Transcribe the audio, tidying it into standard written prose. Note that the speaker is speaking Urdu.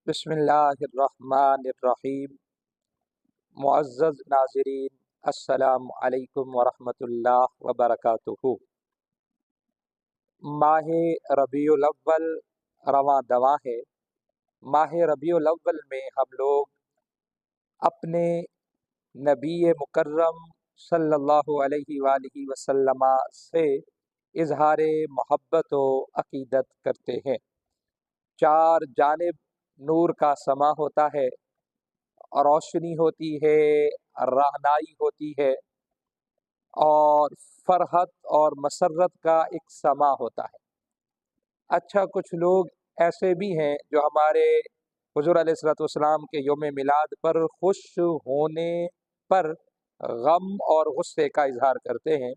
بسم اللہ الرحمن الرحیم۔ معزز ناظرین، السلام علیکم ورحمۃ اللہ وبرکاتہ۔ ماہ ربیع الاول رواں دواں ہے۔ ماہ ربیع الاول میں ہم لوگ اپنے نبی مکرم صلی اللہ علیہ وآلہ وسلم سے اظہار محبت و عقیدت کرتے ہیں۔ چار جانب نور کا سما ہوتا ہے، روشنی ہوتی ہے، رہنائی ہوتی ہے، اور فرحت اور مسرت کا ایک سما ہوتا ہے۔ اچھا، کچھ لوگ ایسے بھی ہیں جو ہمارے حضور علیہ الصلوۃ والسلام کے یوم میلاد پر خوش ہونے پر غم اور غصے کا اظہار کرتے ہیں۔